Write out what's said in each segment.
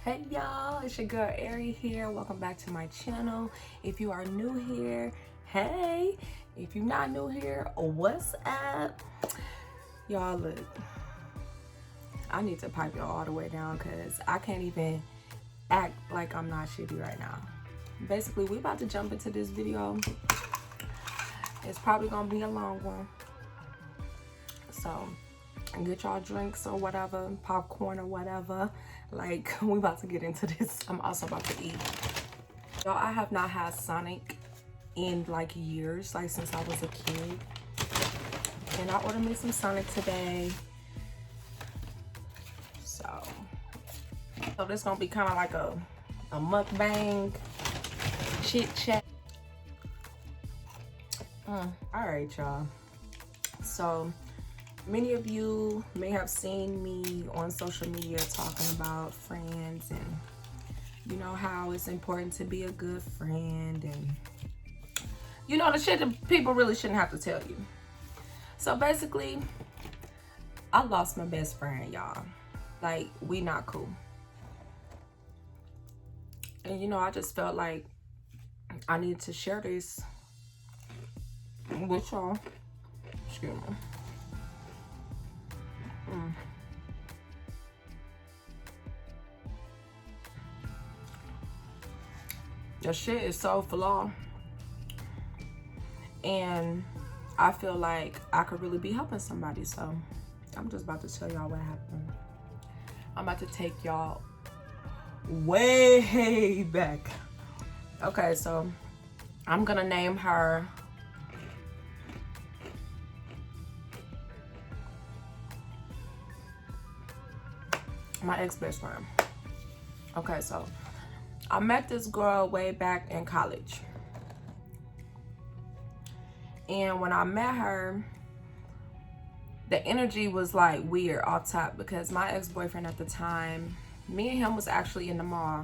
Hey y'all, it's your girl Ari here. Welcome back to my channel. If you are new here, hey. If you're not new here, what's up? Y'all, look, I need to pipe y'all all the way down because I can't even act like I'm not shitty right now. Basically, we about to jump into this video. It's probably gonna be a long one, so get y'all drinks or whatever, popcorn or whatever. Like, we about to get into this. I'm also about to eat. Y'all, I have not had Sonic in like years, like since I was a kid. And I ordered me some Sonic today. So this gonna be kind of like a mukbang chit chat. All right, y'all. So many of you may have seen me on social media talking about friends and you know how it's important to be a good friend and you know the shit that people really shouldn't have to tell you. So basically, I lost my best friend, y'all. Like, we not cool. And you know, I just felt like I needed to share this with y'all. Excuse me. The shit is so flawed, and I feel like I could really be helping somebody. So I'm just about to tell y'all what happened. I'm about to take y'all way back. Okay, so I'm gonna name her my ex-best friend. Okay, so I met this girl way back in college. And when I met her, the energy was like weird off top because my ex-boyfriend at the time, me and him was actually in the mall.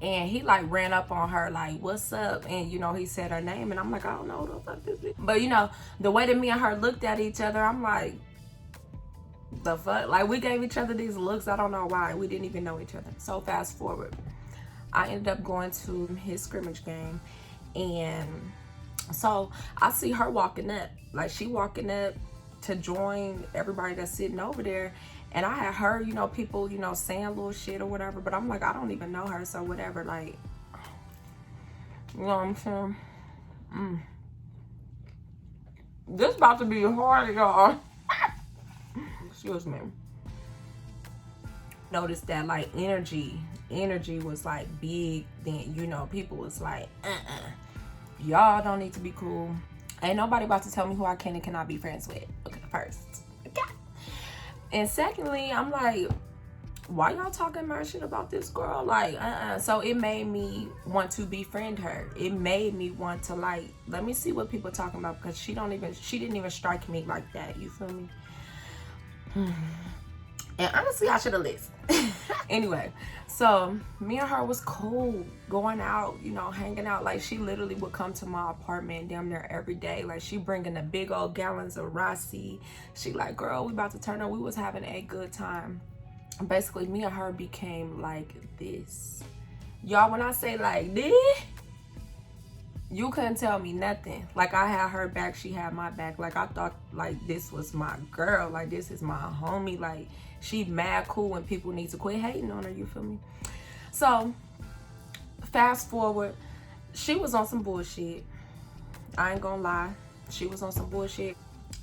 And he like ran up on her like, what's up? And you know, he said her name and I'm like, I don't know who the fuck this bitch. But you know, the way that me and her looked at each other, I'm like, the fuck? Like, we gave each other these looks. I don't know why. We didn't even know each other. So fast forward, I ended up going to his scrimmage game, and so I see her walking up. Like, she walking up to join everybody that's sitting over there, and I had heard, you know, people, you know, saying little shit or whatever, but I'm like, I don't even know her, so whatever. Like, you know what I'm saying? This about to be hard, y'all. Excuse me. Noticed that like energy was like big. Then you know, people was like, y'all don't need to be cool. Ain't nobody about to tell me who I can and cannot be friends with. Okay, first. Okay. And secondly, I'm like, why y'all talking mad shit about this girl? Like, So it made me want to befriend her. It made me want to like, let me see what people talking about, because she didn't even strike me like that. You feel me? And honestly, I should have listened. Anyway, so me and her was cool, going out, you know, hanging out. Like, she literally would come to my apartment damn near every day. Like, she bringing the big old gallons of Rossi. She like, girl, we about to turn up. We was having a good time. Basically, me and her became like this. Y'all, when I say like this, you couldn't tell me nothing. Like, I had her back, she had my back. Like, I thought like this was my girl. Like, this is my homie. Like, she mad cool when people need to quit hating on her, you feel me? So fast forward, she was on some bullshit. I ain't gonna lie, she was on some bullshit.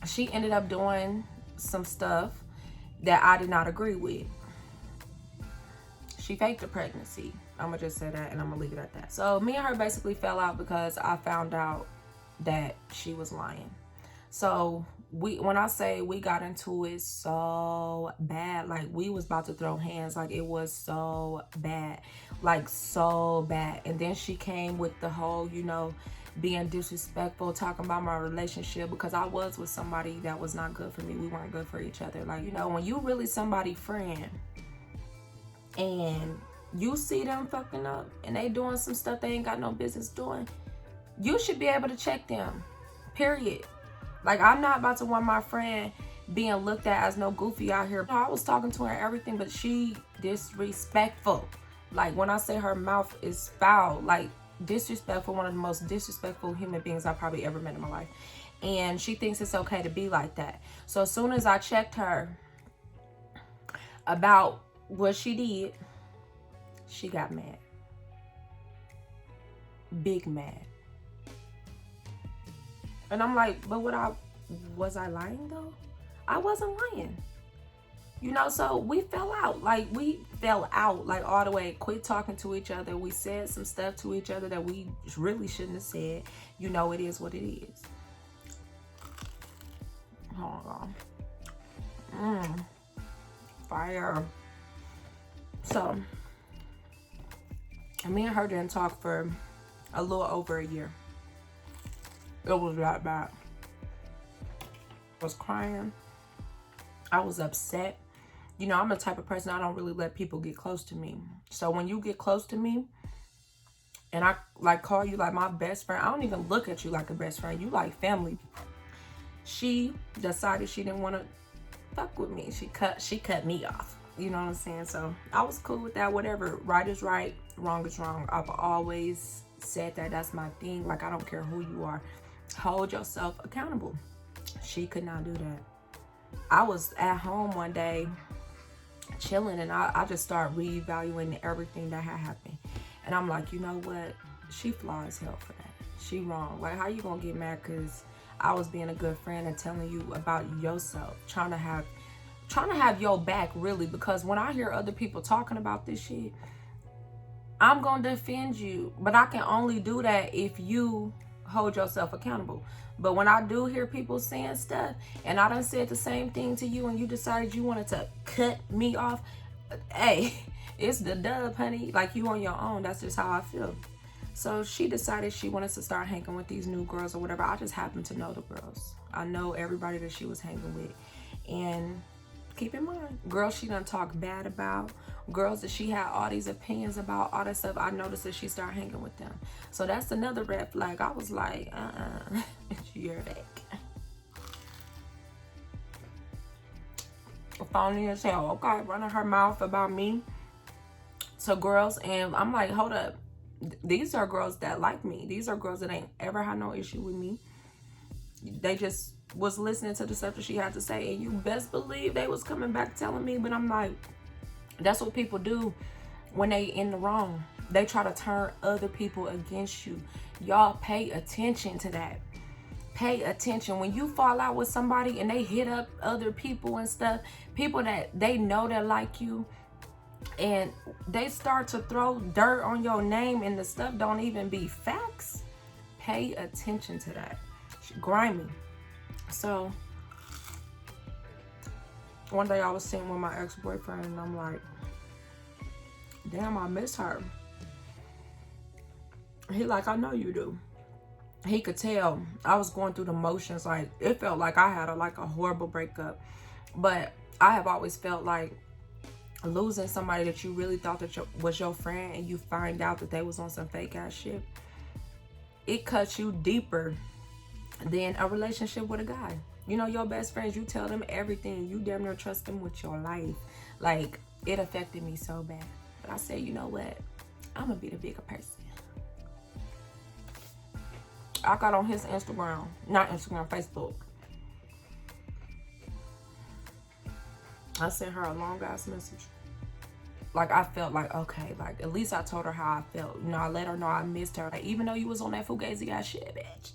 She ended up doing some stuff that I did not agree with. She faked a pregnancy. I'm gonna just say that, and I'm gonna leave it at that. So me and her basically fell out because I found out that she was lying. So when I say we got into it so bad, like, we was about to throw hands. Like, it was so bad, like so bad. And then she came with the whole, you know, being disrespectful, talking about my relationship, because I was with somebody that was not good for me. We weren't good for each other. Like, you know, when you really somebody's friend and you see them fucking up and they doing some stuff they ain't got no business doing, you should be able to check them, period. Like, I'm not about to want my friend being looked at as no goofy out here. I was talking to her and everything, but she disrespectful. Like, when I say her mouth is foul, like, disrespectful, one of the most disrespectful human beings I probably ever met in my life. And she thinks it's okay to be like that. So as soon as I checked her about what she did, she got mad. Big mad. And I'm like, but was I lying though? I wasn't lying. You know, so we fell out. Like, all the way. Quit talking to each other. We said some stuff to each other that we really shouldn't have said. You know, it is what it is. Hold on. Fire. So, me and her didn't talk for a little over a year. It was that bad. I was crying. I was upset. You know, I'm the type of person, I don't really let people get close to me. So when you get close to me and I like call you like my best friend, I don't even look at you like a best friend. You like family. She decided she didn't want to fuck with me. She cut me off. You know what I'm saying? So I was cool with that. Whatever. Right is right. Wrong is wrong. I've always said that. That's my thing. Like, I don't care who you are. Hold yourself accountable. She could not do that. I was at home one day chilling, and I just started reevaluating everything that had happened. And I'm like, you know what? She flawed as hell for that. She wrong. Like, how you gonna get mad because I was being a good friend and telling you about yourself, trying to have your back, really? Because when I hear other people talking about this shit, I'm gonna defend you, but I can only do that if you hold yourself accountable. But when I do hear people saying stuff and I done said the same thing to you and you decided you wanted to cut me off, hey, it's the dub, honey. Like, you on your own. That's just how I feel. So she decided she wanted to start hanging with these new girls or whatever. I just happened to know the girls. I know everybody that she was hanging with. And keep in mind, girls she done talk bad about, girls that she had all these opinions about, all that stuff, I noticed that she started hanging with them. So that's another red flag. I was like, you're back. Phony as hell. Okay, running her mouth about me to girls. And I'm like, hold up. These are girls that like me. These are girls that ain't ever had no issue with me. They just was listening to the stuff that she had to say, and you best believe they was coming back telling me. But I'm like, that's what people do when they in the wrong. They try to turn other people against you. Y'all pay attention to that. Pay attention. When you fall out with somebody and they hit up other people and stuff, people that they know that like you, and they start to throw dirt on your name and the stuff don't even be facts, pay attention to that. Grimy. So one day I was sitting with my ex-boyfriend and I'm like, damn, I miss her. He like, I know you do. He could tell I was going through the motions. Like, it felt like I had a horrible breakup. But I have always felt like losing somebody that you really thought that was your friend and you find out that they was on some fake ass shit, it cuts you deeper than a relationship with a guy. You know, your best friends, you tell them everything. You damn near trust them with your life. Like, it affected me so bad. But I said, you know what? I'm gonna be the bigger person. I got on his Instagram, not Instagram, Facebook. I sent her a long ass message. Like, I felt like, okay, like, at least I told her how I felt. You know, I let her know I missed her. Like, even though you was on that fugazi ass shit, bitch,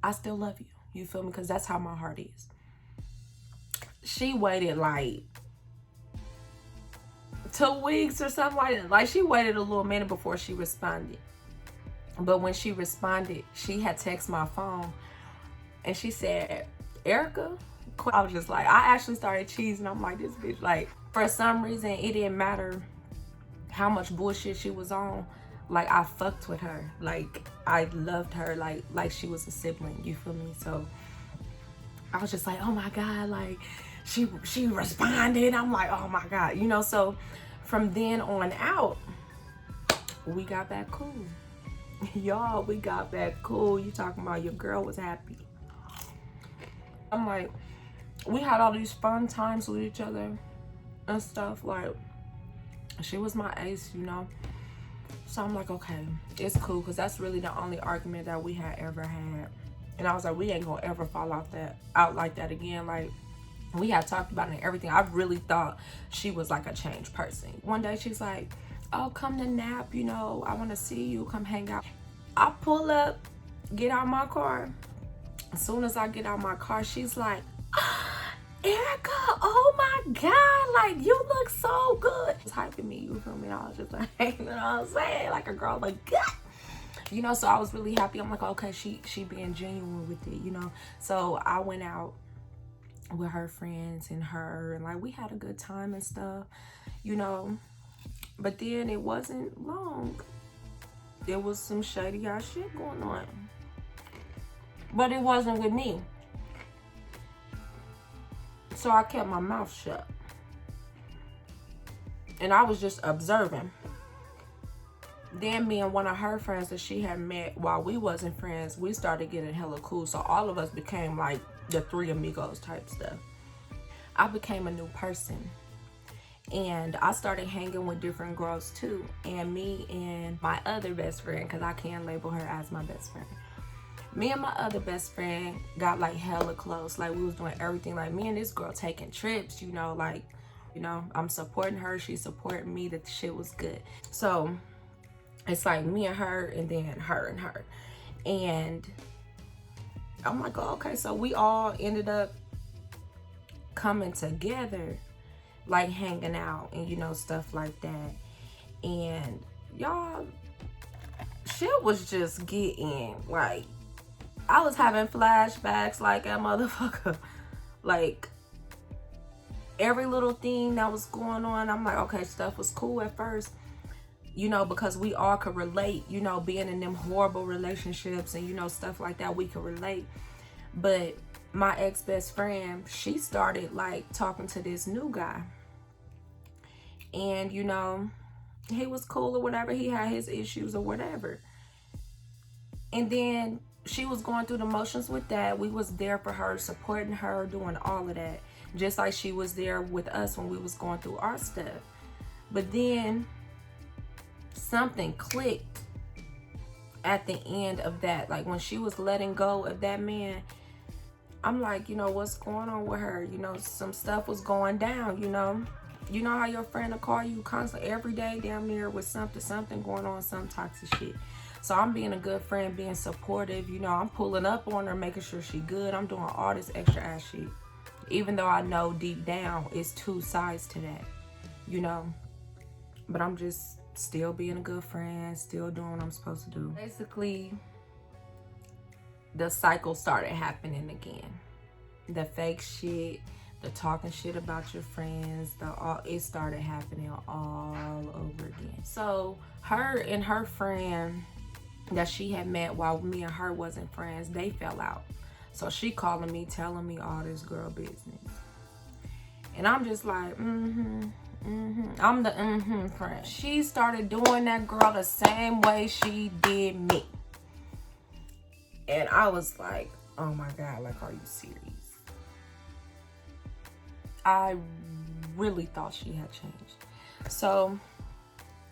I still love you. You feel me? Because that's how my heart is. She waited like 2 weeks or something like that. Like, she waited a little minute before she responded. But when she responded, she had texted my phone and she said, Erica? I was just like, I actually started cheesing. I'm like, this bitch, like, for some reason, it didn't matter how much bullshit she was on. Like, I fucked with her. Like, I loved her like she was a sibling. You feel me? So I was just like, oh my God, like, she responded. I'm like, oh my God, you know. So from then on out, we got back cool. Y'all, we got back cool. You talking about your girl was happy. I'm like, we had all these fun times with each other and stuff. Like, She was my ace, you know. So I'm like, okay, it's cool, because that's really the only argument that we had ever had. And I was like, we ain't gonna ever fall out like that again. Like, we had talked about it and everything. I really thought she was like a changed person. One day she's like, oh, come to nap, you know, I want to see you, come hang out. I pull up, get out my car. As soon as I get out my car, she's like, Erica, oh my God, like, you look so good. It's hyping me, you feel me? I was just like, you know what I'm saying? Like a girl, like, God. You know, so I was really happy. I'm like, okay, she being genuine with it, you know? So I went out with her friends and her, and like, we had a good time and stuff, you know? But then it wasn't long. There was some shady ass shit going on. But it wasn't with me. So I kept my mouth shut. And I was just observing. Then me and one of her friends that she had met while we wasn't friends, we started getting hella cool. So all of us became like the three amigos type stuff. I became a new person. And I started hanging with different girls too. And me and my other best friend, because I can't label her as my best friend. Me and my other best friend got like hella close. Like, we was doing everything. Like, me and this girl taking trips, you know, like, you know, I'm supporting her, she's supporting me, that the shit was good. So it's like me and her, and then her and her. And I'm like, oh, okay. So we all ended up coming together, like hanging out and, you know, stuff like that. And y'all, shit was just getting, like, I was having flashbacks like a motherfucker. Like, every little thing that was going on, I'm like, okay, stuff was cool at first, you know, because we all could relate, you know, being in them horrible relationships and, you know, stuff like that, we could relate. But my ex-best friend, she started like talking to this new guy. And, you know, he was cool or whatever, he had his issues or whatever. And then she was going through the motions with that. We was there for her, supporting her, doing all of that. Just like she was there with us when we was going through our stuff. But then something clicked at the end of that. Like, when she was letting go of that man, I'm like, you know, what's going on with her? You know, some stuff was going down, you know. You know how your friend will call you constantly every day down there with something going on, some toxic shit. So I'm being a good friend, being supportive, you know, I'm pulling up on her, making sure she good. I'm doing all this extra ass shit. Even though I know deep down it's two sides to that, you know. But I'm just still being a good friend, still doing what I'm supposed to do. Basically, the cycle started happening again. The fake shit, the talking shit about your friends, it started happening all over again. So her and her friend that she had met while me and her wasn't friends, they fell out. So she calling me, telling me all this girl business. And I'm just like, I'm the friend. She started doing that girl the same way she did me. And I was like, oh my God, like, are you serious? I really thought she had changed. So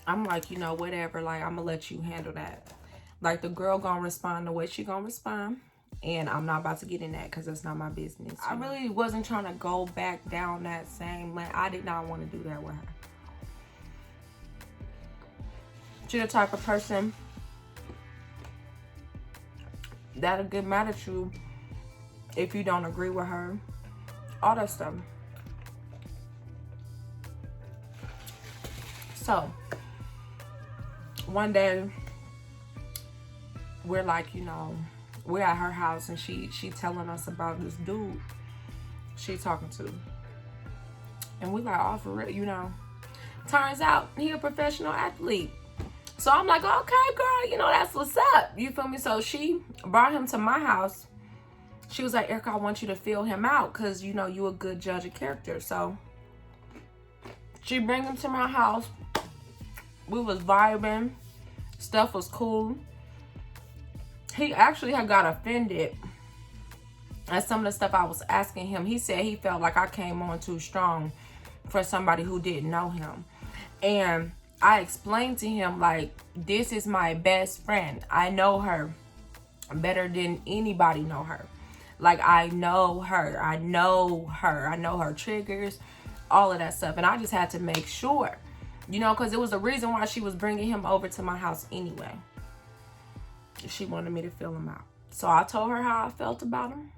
I'm like, you know, whatever, like, I'm gonna let you handle that. Like, the girl gonna respond the way she gonna respond. And I'm not about to get in that because that's not my business. I really wasn't trying to go back down that same lane. I did not want to do that with her. She's the type of person that'll get mad at you if you don't agree with her. All that stuff. So one day we're like, you know, we're at her house and she telling us about this dude she talking to. And we like, oh, for real, you know. Turns out he a professional athlete. So I'm like, okay, girl, you know, that's what's up. You feel me? So she brought him to my house. She was like, Erica, I want you to feel him out because, you know, you a good judge of character. So she bring him to my house. We was vibing. Stuff was cool. He actually had got offended at some of the stuff I was asking him. He said he felt like I came on too strong for somebody who didn't know him. And I explained to him, like, this is my best friend. I know her better than anybody know her. Like, I know her. I know her triggers, all of that stuff. And I just had to make sure, you know, because it was the reason why she was bringing him over to my house anyway. She wanted me to fill him out. So I told her how I felt about him.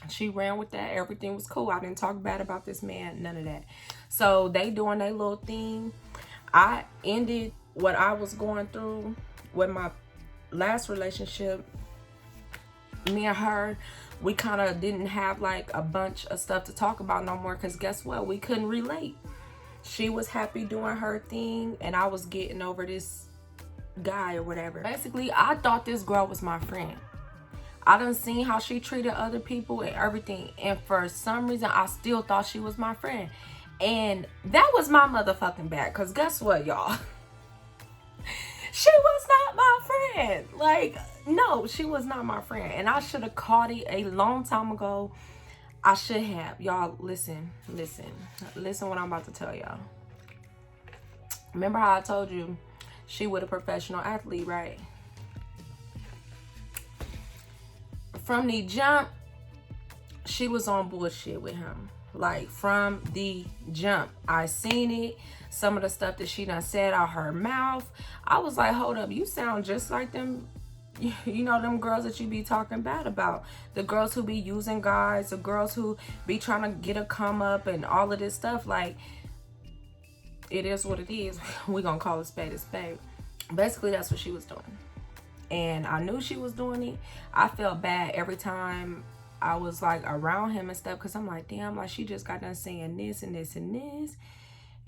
She ran with that. Everything was cool. I didn't talk bad about this man, none of that. So they doing their little thing. I ended what I was going through with my last relationship. Me and her, we kind of didn't have like a bunch of stuff to talk about no more, because guess what? We couldn't relate. She was happy doing her thing, and I was getting over this guy or whatever. Basically, I thought this girl was my friend. I done seen how she treated other people and everything, and for some reason I still thought she was my friend. And that was my motherfucking bad, because guess what, y'all? She was not my friend. Like, no, she was not my friend. And I should have caught it a long time ago. I should have. Y'all, listen what I'm about to tell y'all. Remember how I told you she was a professional athlete, right? From the jump, she was on bullshit with him. Like, from the jump, I seen it. Some of the stuff that she done said out her mouth, I was like, hold up, you sound just like them, you know, them girls that you be talking bad about. The girls who be using guys, the girls who be trying to get a come up and all of this stuff. Like, it is what it is. We gonna call a spade a spade. Basically, that's what she was doing. And I knew she was doing it. I felt bad every time I was like around him and stuff, because I'm like, damn, like she just got done saying this and this and this.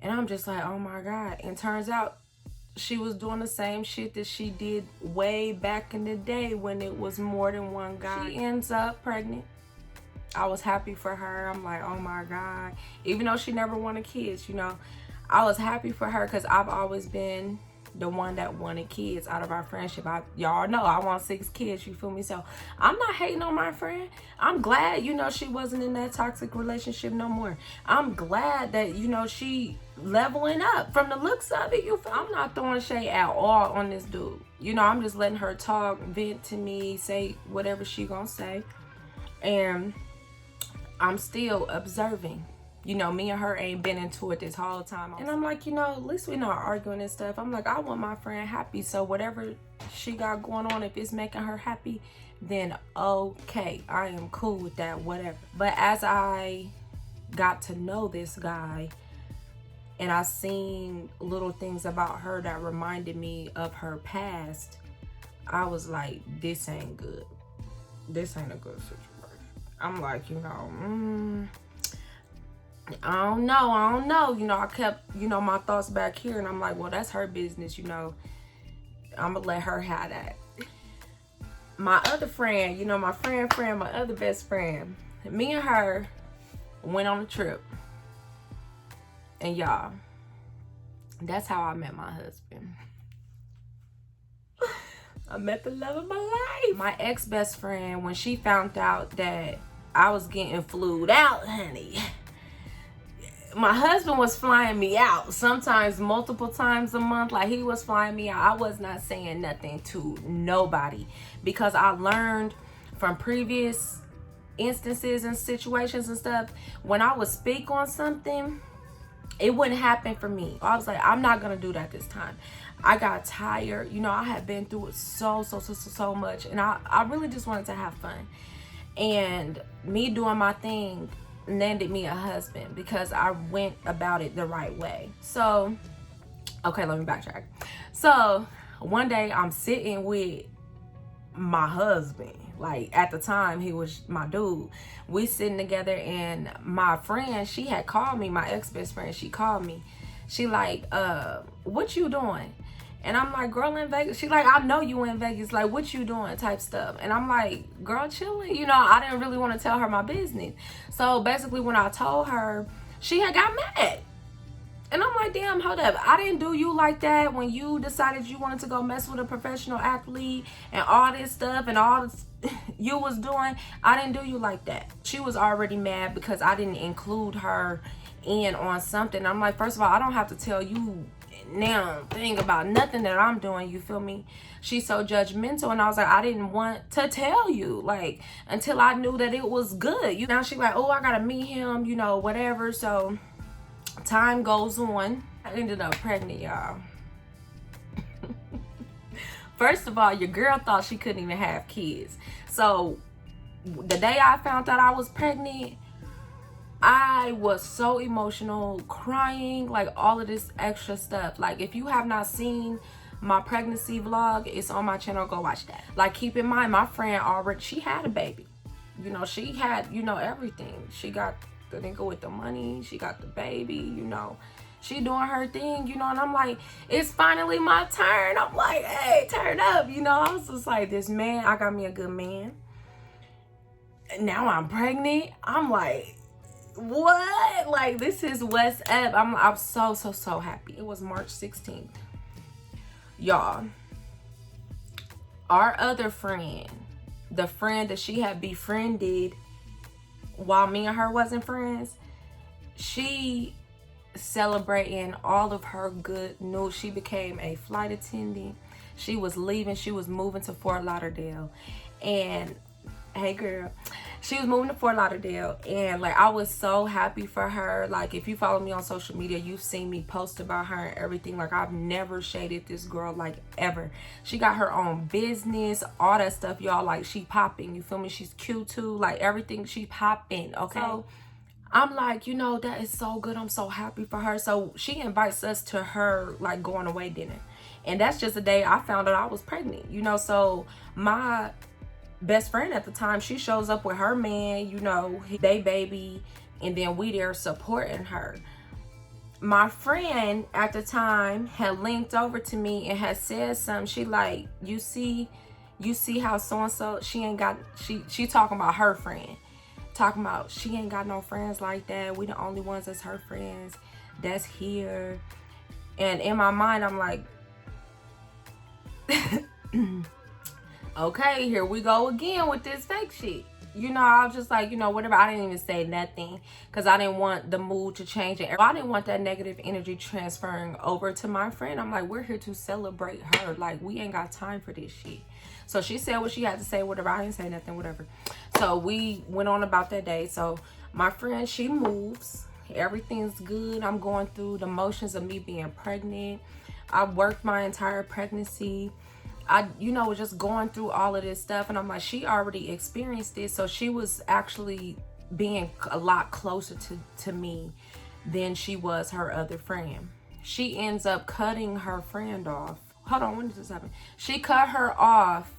And I'm just like, oh my God. And turns out she was doing the same shit that she did way back in the day when it was more than one guy. She ends up pregnant. I was happy for her. I'm like, oh my God. Even though she never wanted kids, you know, I was happy for her, because I've always been the one that wanted kids out of our friendship. Y'all know I want 6 kids, you feel me? So I'm not hating on my friend. I'm glad, you know, she wasn't in that toxic relationship no more. I'm glad that, you know, she leveling up from the looks of it. I'm not throwing shade at all on this dude. You know, I'm just letting her talk, vent to me, say whatever she gonna say. And I'm still observing. You know, me and her ain't been into it this whole time. And I'm like, you know, at least we're not arguing and stuff. I'm like, I want my friend happy. So whatever she got going on, if it's making her happy, then okay, I am cool with that, whatever. But as I got to know this guy, and I seen little things about her that reminded me of her past, I was like, this ain't good. This ain't a good situation. I'm like, you know, I don't know. You know, I kept, you know, my thoughts back here, and I'm like, well, that's her business, you know. I'm gonna let her have that. My other friend, you know, my friend, my other best friend, me and her went on a trip. And y'all, that's how I met my husband. I met the love of my life. My ex-best friend, when she found out that I was getting flued out, honey, my husband was flying me out, sometimes multiple times a month. Like, he was flying me out. I was not saying nothing to nobody, because I learned from previous instances and situations and stuff, when I would speak on something, it wouldn't happen for me. I was like, I'm not gonna do that this time. I got tired. You know, I had been through it so much, and I really just wanted to have fun. And me doing my thing landed me a husband, because I went about it the right way. So, okay, let me backtrack. So one day I'm sitting with my husband. Like, at the time, he was my dude. We sitting together, and my friend, she had called me, my ex-best friend, she called me. She like, what you doing? And I'm like, girl, in Vegas. She like, I know you in Vegas. Like, what you doing type stuff. And I'm like, girl, chilling. You know, I didn't really want to tell her my business. So basically, when I told her, she had got mad. And I'm like, damn, hold up. I didn't do you like that when you decided you wanted to go mess with a professional athlete and all this stuff and all this you was doing. I didn't do you like that. She was already mad because I didn't include her in on something. I'm like, first of all, I don't have to tell you now thing about nothing that I'm doing, you feel me? She's so judgmental, and I was like, I didn't want to tell you, like, until I knew that it was good. Now she like, oh, I gotta meet him, you know, whatever. So time goes on. I ended up pregnant, y'all. First of all, your girl thought she couldn't even have kids. So the day I found out I was pregnant, I was so emotional, crying, like all of this extra stuff. Like, if you have not seen my pregnancy vlog, it's on my channel, go watch that. Like, keep in mind, my friend already, she had a baby. You know, she had, you know, everything. She got the nigga with the money, she got the baby, you know. She doing her thing, you know, and I'm like, it's finally my turn. I'm like, hey, turn up, you know. I was just like, this man, I got me a good man. Now I'm pregnant. I'm like, what? Like, this is what's up. I'm so happy. It was March 16th. Y'all, our other friend, the friend that she had befriended while me and her wasn't friends, she celebrating all of her good news. She became a flight attendant. She was leaving. She was moving to Fort Lauderdale. And hey girl, she was moving to Fort Lauderdale, and like, I was so happy for her. Like, if you follow me on social media, you've seen me post about her and everything. Like, I've never shaded this girl, like, ever. She got her own business, all that stuff, y'all. Like, she popping, you feel me? She's cute too, like, everything, she popping, okay? So I'm like, you know, that is so good. I'm so happy for her. So she invites us to her, like, going away dinner, and that's just the day I found out I was pregnant, you know. So my best friend at the time, she shows up with her man, you know, they baby, and then we there supporting her. My friend at the time had linked over to me and had said something. She like, you see how so-and-so, she ain't got, she talking about her friend, talking about she ain't got no friends like that. We the only ones that's her friends that's here. And in my mind, I'm like, okay, here we go again with this fake shit. You know, I was just like, you know, whatever. I didn't even say nothing because I didn't want the mood to change. And I didn't want that negative energy transferring over to my friend. I'm like, we're here to celebrate her. Like, we ain't got time for this shit. So she said what she had to say, whatever. I didn't say nothing, whatever. So we went on about that day. So my friend, she moves. Everything's good. I'm going through the motions of me being pregnant. I worked my entire pregnancy. I, you know, was just going through all of this stuff, and I'm like, she already experienced this, so she was actually being a lot closer to me than she was her other friend. She ends up cutting her friend off. Hold on, when did this happen? She cut her off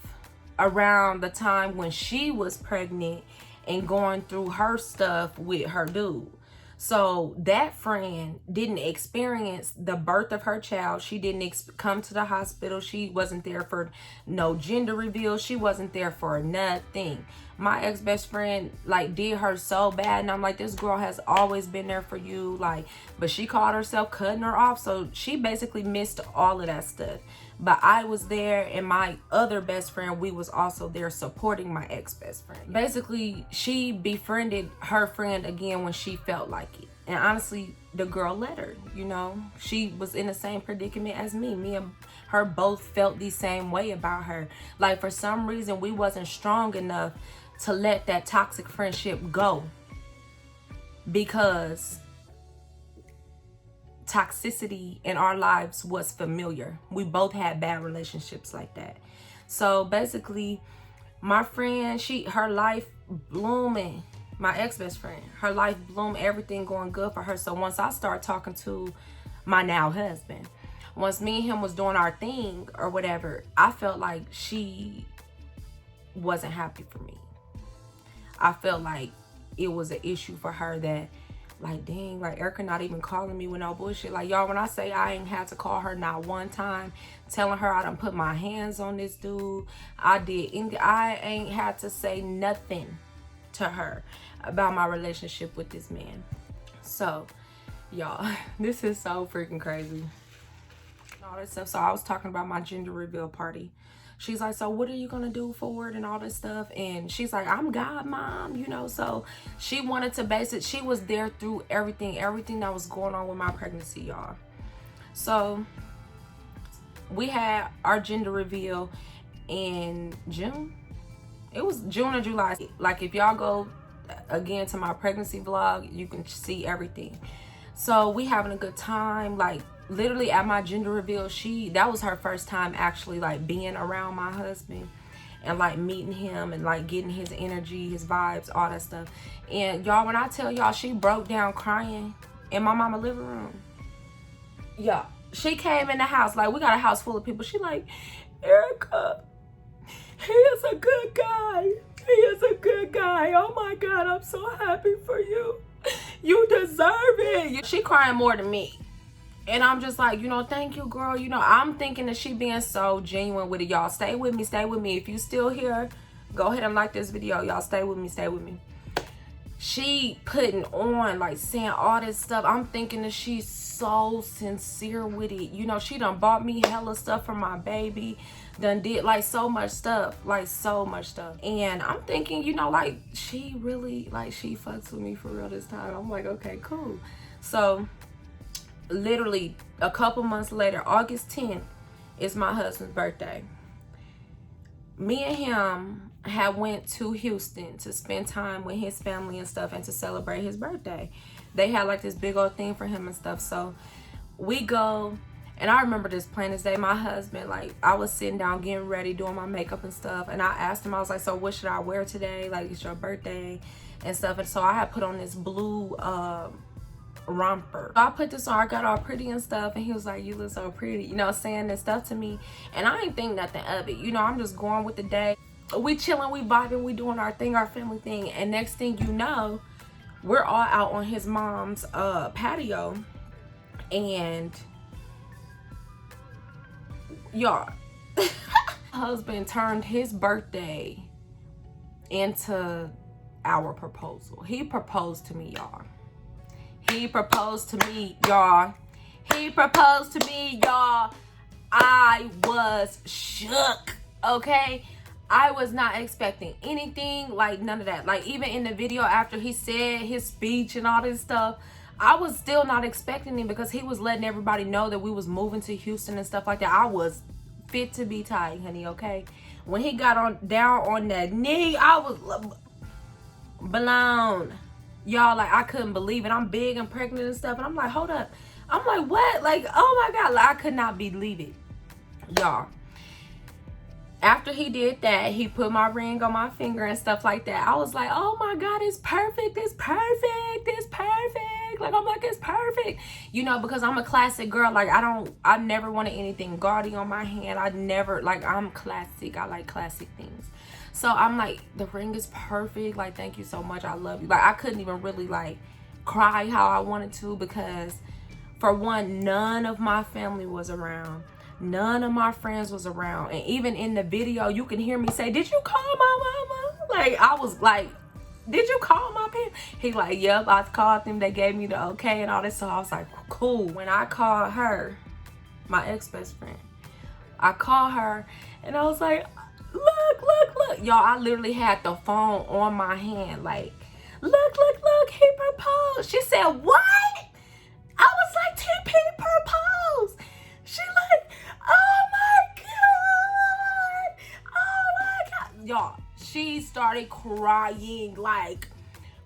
around the time when she was pregnant and going through her stuff with her dude. So that friend didn't experience the birth of her child. She didn't come to the hospital. She wasn't there for no gender reveal. She wasn't there for nothing. My ex-best friend, like, did her so bad. And I'm like, this girl has always been there for you. Like, but she called herself cutting her off. So she basically missed all of that stuff. But I was there, and my other best friend, we was also there supporting my ex-best friend. Basically, she befriended her friend again when she felt like it. And honestly, the girl let her, you know. She was in the same predicament as me. Me and her both felt the same way about her. Like, for some reason, we wasn't strong enough to let that toxic friendship go, because toxicity in our lives was familiar. We both had bad relationships like that. So basically, my friend, her life blooming. My ex-best friend, her life bloomed, everything going good for her. So once I started talking to my now husband, once me and him was doing our thing or whatever, I felt like she wasn't happy for me. I felt like it was an issue for her that, like, dang, like, Erica not even calling me with no bullshit. Like, y'all, when I say I ain't had to call her not one time, telling her I done put my hands on this dude, I ain't had to say nothing to her about my relationship with this man. So, y'all, this is so freaking crazy. All this stuff. So I was talking about my gender reveal party. she's like, so what are you gonna do for it and all this stuff? And she's like, I'm God mom, you know. So she wanted to base it, she was there through everything that was going on with my pregnancy, y'all. So we had our gender reveal in June. It was June or July. Like, if y'all go again to my pregnancy vlog, you can see everything. So we having a good time. Like, literally at my gender reveal, that was her first time actually like being around my husband and like meeting him and like getting his energy, his vibes, all that stuff. And y'all, when I tell y'all, she broke down crying in my mama living room. Yeah, she came in the house, like, we got a house full of people. She like, Erica, he is a good guy. He is a good guy. Oh my God, I'm so happy for you. You deserve it. She crying more than me. And I'm just like, you know, thank you, girl. You know, I'm thinking that she being so genuine with it. Y'all, stay with me, stay with me. If you still here, go ahead and like this video. Y'all, stay with me, stay with me. She putting on, like, saying all this stuff. I'm thinking that she's so sincere with it. You know, she done bought me hella stuff for my baby. Done did, like, so much stuff. Like, so much stuff. And I'm thinking, you know, like, she really, like, she fucks with me for real this time. I'm like, okay, cool. So, literally, a couple months later, August 10th, is my husband's birthday. Me and him had went to Houston to spend time with his family and stuff and to celebrate his birthday. They had like this big old thing for him and stuff. So we go, and I remember this plain as day. My husband, like, I was sitting down getting ready, doing my makeup and stuff, and I asked him, I was like, so what should I wear today? Like, it's your birthday and stuff. And so I had put on this blue romper. I put this on, I got all pretty and stuff, and he was like, you look so pretty, you know, saying this stuff to me. And I ain't think nothing of it, you know. I'm just going with the day. We chilling, we vibing, we doing our thing, our family thing. And next thing you know, we're all out on his mom's patio, and y'all, husband turned his birthday into our proposal. He proposed to me, y'all. He proposed to me, y'all. He proposed to me, y'all. I was shook, okay? I was not expecting anything, like, none of that. Like, even in the video after he said his speech and all this stuff, I was still not expecting him, because he was letting everybody know that we was moving to Houston and stuff like that. I was fit to be tied, honey, okay? When he got down on that knee, I was blown. Y'all, like, I couldn't believe it. I'm big and pregnant and stuff, and I'm like, hold up. I'm like, what? Like, oh my God, like, I could not believe it, y'all. After he did that, he put my ring on my finger and stuff like that. I was like, oh my God, it's perfect, it's perfect, it's perfect. Like, I'm like, it's perfect. You know, because I'm a classic girl. Like, I never wanted anything gaudy on my hand. I never, like, I'm classic. I like classic things. So I'm like, the ring is perfect. Like, thank you so much. I love you. Like, I couldn't even really, like, cry how I wanted to, because, for one, none of my family was around. None of my friends was around. And even in the video, you can hear me say, did you call my mama? Like, I was like, did you call my parents? He like, yep, I called them. They gave me the okay and all this. So I was like, cool. When I called her, my ex-best friend, I called her and I was like, look, look, look. Y'all, I literally had the phone on my hand. Like, look, look, look, he proposed. She said, what? I was like, TP proposed. She like, oh my God. Oh my God. Y'all, she started crying, like,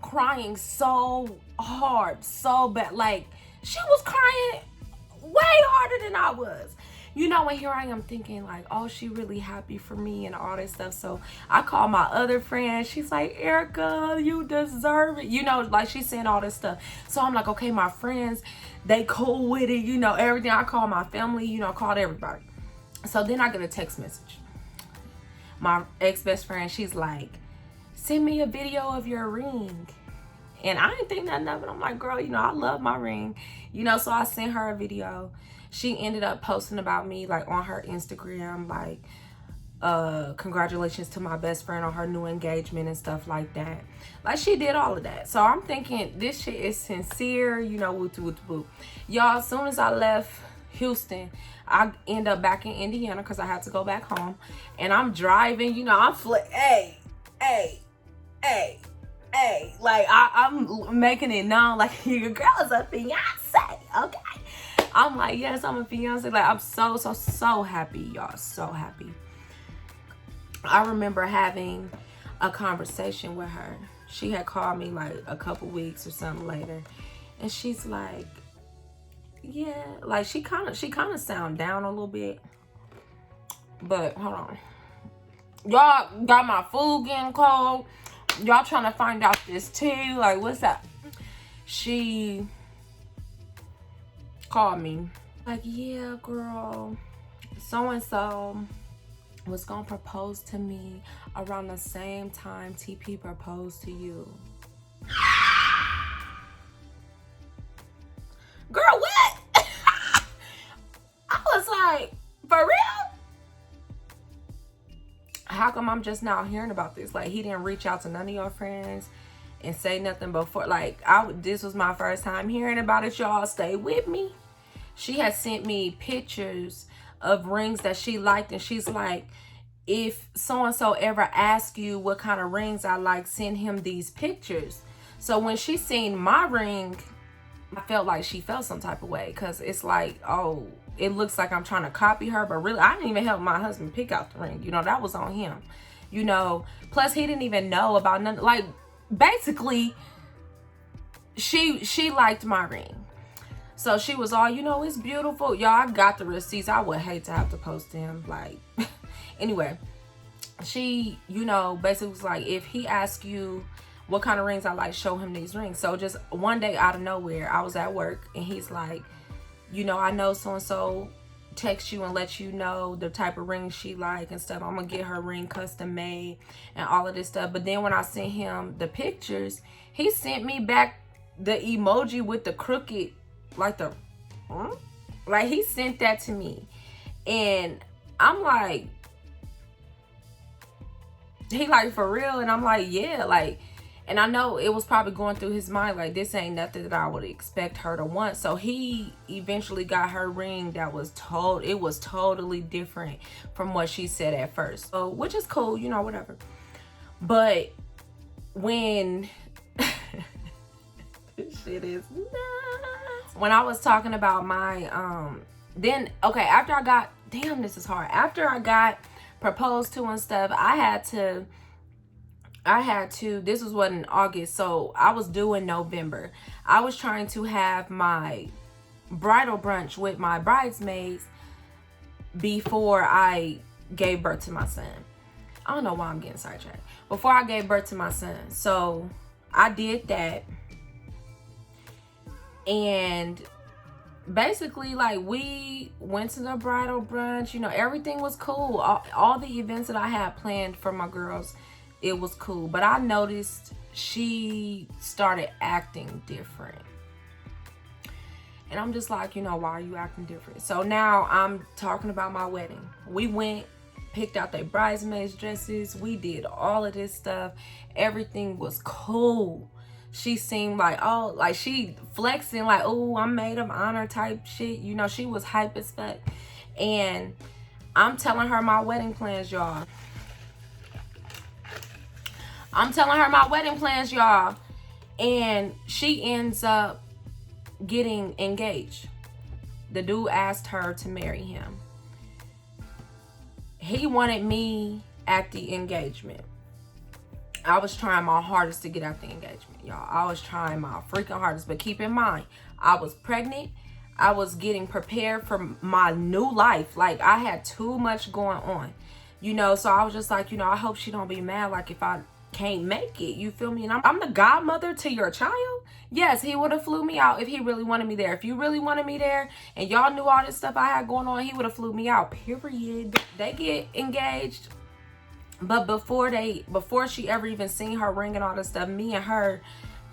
crying so hard, so bad. Like, she was crying way harder than I was. You know, and here I am thinking, like, oh, she really happy for me and all this stuff. So I called my other friend. She's like, Erica, you deserve it. You know, like, she's saying all this stuff. So I'm like, okay, my friends, they cool with it, you know, everything. I called my family, you know, I called everybody. So then I get a text message. My ex-best friend, she's like, send me a video of your ring. And I didn't think nothing of it. I'm like, girl, you know, I love my ring. You know, so I sent her a video. She ended up posting about me, like, on her Instagram, like, congratulations to my best friend on her new engagement and stuff like that. Like, she did all of that. So I'm thinking, this shit is sincere, you know, woo woo woo. Y'all, as soon as I left Houston. I end up back in Indiana because I had to go back home. And I'm driving, you know, I'm hey. Like, I'm making it known, like, your girl's a fiance, okay? I'm like, yes, I'm a fiance. Like, I'm so happy, y'all. So happy. I remember having a conversation with her. She had called me like a couple weeks or something later. And she's like, yeah, like she kind of sound down a little bit. But hold on. Y'all got my food getting cold. Y'all trying to find out this tea. Like, what's that? She called me. Like, yeah, girl, so-and-so was gonna propose to me around the same time TP proposed to you. Girl, what? I was like, for real? How come I'm just now hearing about this? Like, he didn't reach out to none of your friends and say nothing before? Like, this was my first time hearing about it, y'all. Stay with me. She had sent me pictures of rings that she liked, and she's like, if so-and-so ever asks you what kind of rings I like, send him these pictures. So when she seen my ring, I felt like she felt some type of way, because it's like, oh, it looks like I'm trying to copy her, but really, I didn't even help my husband pick out the ring. You know, that was on him. You know, plus he didn't even know about none. Like, basically, she liked my ring. So she was all, you know, it's beautiful. Y'all, I got the receipts. I would hate to have to post them. Like, anyway, she, you know, basically was like, if he asks you what kind of rings I like, show him these rings. So just one day out of nowhere, I was at work and he's like, you know, I know so-and-so text you and let you know the type of ring she like and stuff. I'm gonna get her ring custom made and all of this stuff. But then when I sent him the pictures, he sent me back the emoji with the crooked, like the, like he sent that to me. And I'm like, he like, for real? And I'm like, yeah, like, and I know it was probably going through his mind, like, this ain't nothing that I would expect her to want. So he eventually got her ring that was it was totally different from what she said at first. So, which is cool, you know, whatever. But when this shit is nuts. When I was talking about my then, okay, after I got, damn, this is hard. After I got proposed to and stuff, I had to, this was what, in August, so I was due in November. I was trying to have my bridal brunch with my bridesmaids before I gave birth to my son. I don't know why I'm getting sidetracked. Before I gave birth to my son. So I did that. And basically, like, we went to the bridal brunch. You know, everything was cool. All the events that I had planned for my girls, it was cool. But I noticed she started acting different. And I'm just like, you know, why are you acting different? So now I'm talking about my wedding. We went, picked out their bridesmaids dresses. We did all of this stuff. Everything was cool. She seemed like, oh, like she flexing like, oh, I'm maid of honor type shit. You know, she was hype as fuck. And I'm telling her my wedding plans, y'all. And she ends up getting engaged. The dude asked her to marry him. He wanted me at the engagement. I was trying my hardest to get out the engagement, y'all. I was trying my freaking hardest. But keep in mind, I was pregnant. I was getting prepared for my new life. Like, I had too much going on, you know. So I was just like, you know, I hope she don't be mad, like, if I can't make it, you feel me? And I'm the godmother to your child. Yes, he would have flew me out if he really wanted me there. If you really wanted me there and y'all knew all this stuff I had going on, he would have flew me out, period. They get engaged. But before she ever even seen her ring and all this stuff, me and her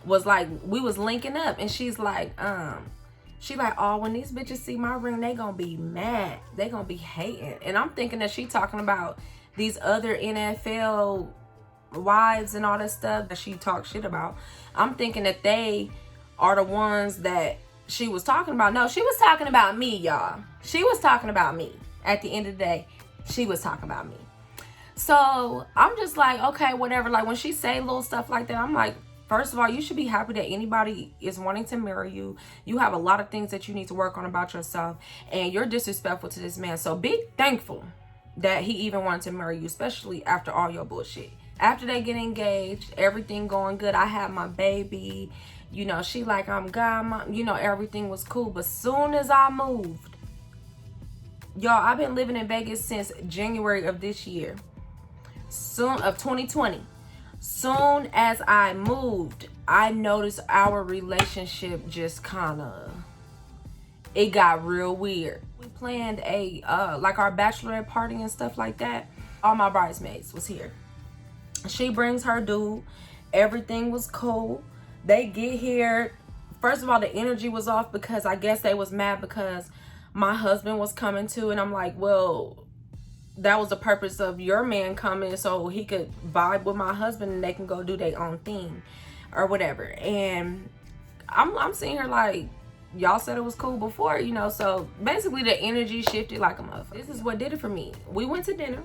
was like, we was linking up. And she's like, oh, when these bitches see my ring, they gonna be mad. They gonna be hating. And I'm thinking that she talking about these other NFL wives and all that stuff that she talks shit about. I'm thinking that they are the ones that she was talking about. No, she was talking about me, y'all. She was talking about me. At the end of the day, she was talking about me. So I'm just like, okay, whatever. Like when she say little stuff like that, I'm like, first of all, you should be happy that anybody is wanting to marry you. You have a lot of things that you need to work on about yourself, and you're disrespectful to this man. So be thankful that he even wanted to marry you, especially after all your bullshit. After they get engaged, everything going good. I had my baby. You know, she like, I'm God. You know, everything was cool. But soon as I moved, y'all, I've been living in Vegas since January of this year. Of 2020. Soon as I moved, I noticed our relationship just it got real weird. We planned like our bachelorette party and stuff like that. All my bridesmaids was here. She brings her dude. Everything was cool. They get here. First of all, the energy was off because I guess they was mad because my husband was coming too. And I'm like, well, that was the purpose of your man coming so he could vibe with my husband and they can go do their own thing or whatever. And I'm sitting here like, y'all said it was cool before, you know. So basically the energy shifted like a motherfucker. This is what did it for me. We went to dinner.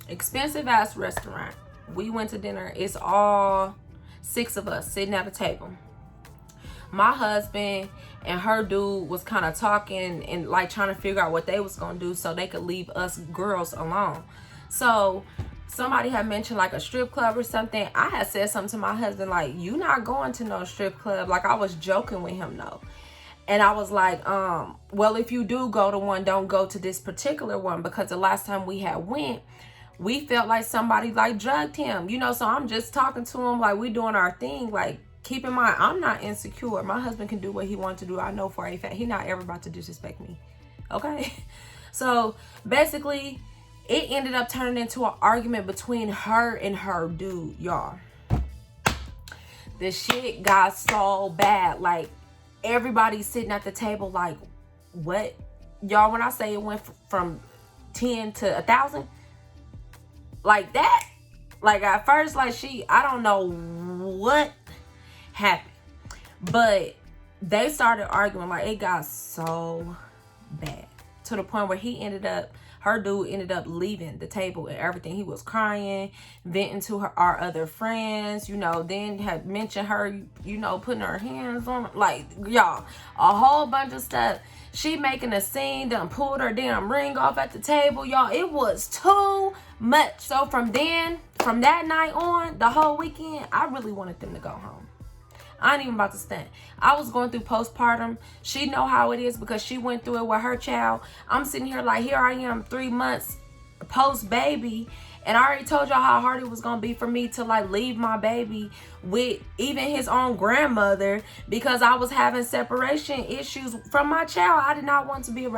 Expensive ass restaurant. We went to dinner. It's all 6 of us sitting at a table. My husband and her dude was kind of talking and like trying to figure out what they was gonna do so they could leave us girls alone. So somebody had mentioned like a strip club or something. I had said something to my husband like, you not going to no strip club. Like I was joking with him though. And I was like, well, if you do go to one, don't go to this particular one, because the last time we had went, we felt like somebody like drugged him, you know. So I'm just talking to him like we doing our thing. Like, keep in mind, I'm not insecure. My husband can do what he wants to do. I know for a fact he not ever about to disrespect me. Okay. So basically it ended up turning into an argument between her and her dude, y'all. The shit got so bad. Like everybody's sitting at the table like, what? Y'all, when I say it went from 10 to 1,000, like that. Like at first, like I don't know what happened, but they started arguing. Like it got so bad to the point where her dude ended up leaving the table and everything. He was crying, venting to our other friends, you know, then had mentioned her, you know, putting her hands on her. Like, y'all, a whole bunch of stuff. She making a scene, done pulled her damn ring off at the table, y'all. It was too much. So from that night on, the whole weekend, I really wanted them to go home. I ain't even about to stunt. I was going through postpartum. She know how it is because she went through it with her child. I'm sitting here like, here I am 3 months post baby, and I already told y'all how hard it was gonna be for me to like leave my baby with even his own grandmother because I was having separation issues from my child. I did not want to be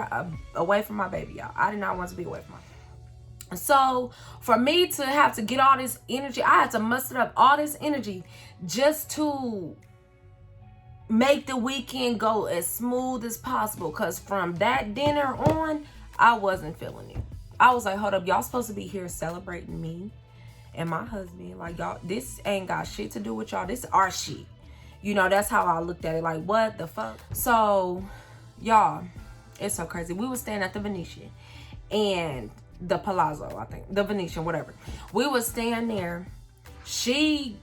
away from my baby, y'all. I did not want to be away from my. So for me to have to get all this energy, I had to muster up all this energy just to make the weekend go as smooth as possible. Because from that dinner on, I wasn't feeling it. I was like, hold up, y'all supposed to be here celebrating me and my husband. Like, y'all, this ain't got shit to do with y'all. This is our shit. You know, that's how I looked at it. Like, what the fuck? So, y'all, it's so crazy. We was staying at the Venetian and the Palazzo, I think. The Venetian, whatever. We was staying there. She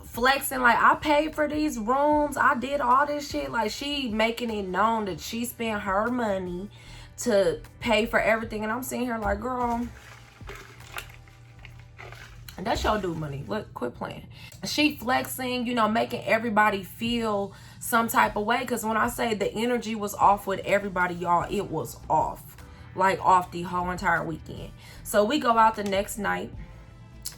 flexing like, I paid for these rooms. I did all this shit. Like, she making it known that she spent her money to pay for everything. And I'm sitting here like, girl, that's your dude money. Look, quit playing. She flexing, you know, making everybody feel some type of way. Because when I say the energy was off with everybody, y'all, it was off. Like, off the whole entire weekend. So we go out the next night.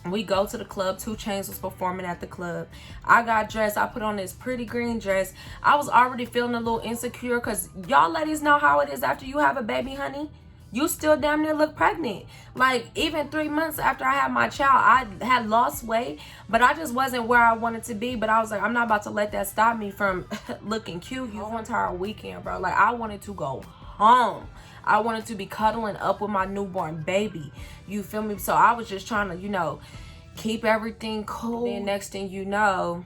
We go to the club. 2 Chainz was performing at the club. I got dressed. I put on this pretty green dress. I was already feeling a little insecure because y'all ladies know how it is after you have a baby, honey. You still damn near look pregnant. Like, even 3 months after I had my child, I had lost weight, but I just wasn't where I wanted to be. But I was like, I'm not about to let that stop me from looking cute the whole entire weekend, bro. Like, I wanted to go home. I wanted to be cuddling up with my newborn baby. You feel me? So I was just trying to, you know, keep everything cool. Then next thing you know,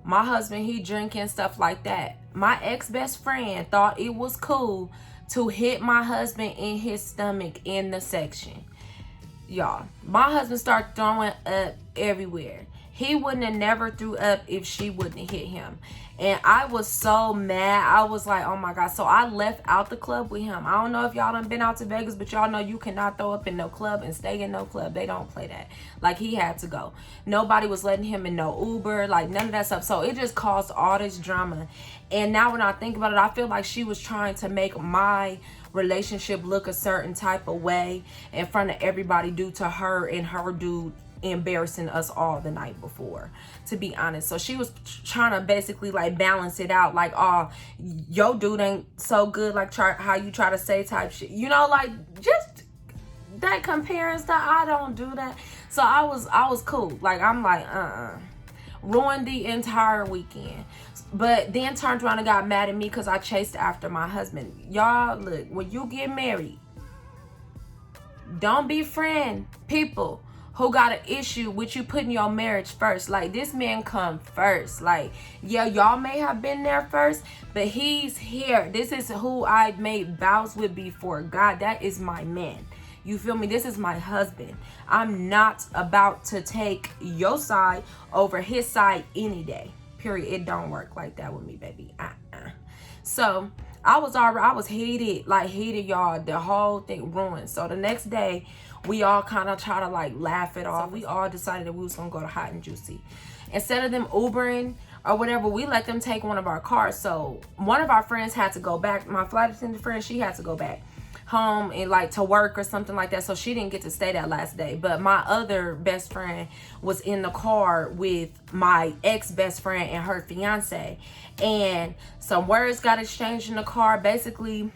my husband, he drinking, stuff like that. my ex-best friend thought it was cool to hit my husband in his stomach in the section. Y'all, my husband started throwing up everywhere. He wouldn't have never threw up if she wouldn't have hit him. And I was so mad. I was like, oh my God. So I left out the club with him. I don't know if y'all done been out to Vegas, but y'all know you cannot throw up in no club and stay in no club. They don't play that. Like, he had to go. Nobody was letting him in no Uber, like none of that stuff. So it just caused all this drama. And now when I think about it, I feel like she was trying to make my relationship look a certain type of way in front of everybody due to her and her dude embarrassing us all the night before, to be honest. So she was trying to basically like balance it out, like, oh, your dude ain't so good, like how you try to say type shit, you know, like just that comparing stuff. I don't do that. So I was cool. Like, I'm like, ruined the entire weekend. But then turned around and got mad at me because I chased after my husband. Y'all, look, when you get married, don't befriend people who got an issue with you putting your marriage first. Like, this man come first. Like, yeah, y'all may have been there first, but he's here. This is who I made vows with before God. That is my man. You feel me? This is my husband. I'm not about to take your side over his side any day. Period. It don't work like that with me, baby. So I was heated, like heated, y'all. The whole thing ruined. So the next day, we all kind of try to like laugh it off. We all decided that we was gonna go to Hot and Juicy. Instead of them Ubering or whatever, we let them take one of our cars. So one of our friends had to go back. My flight attendant friend, she had to go back home and like to work or something like that, so she didn't get to stay that last day. But my other best friend was in the car with my ex-best friend and her fiance, and some words got exchanged in the car. Basically,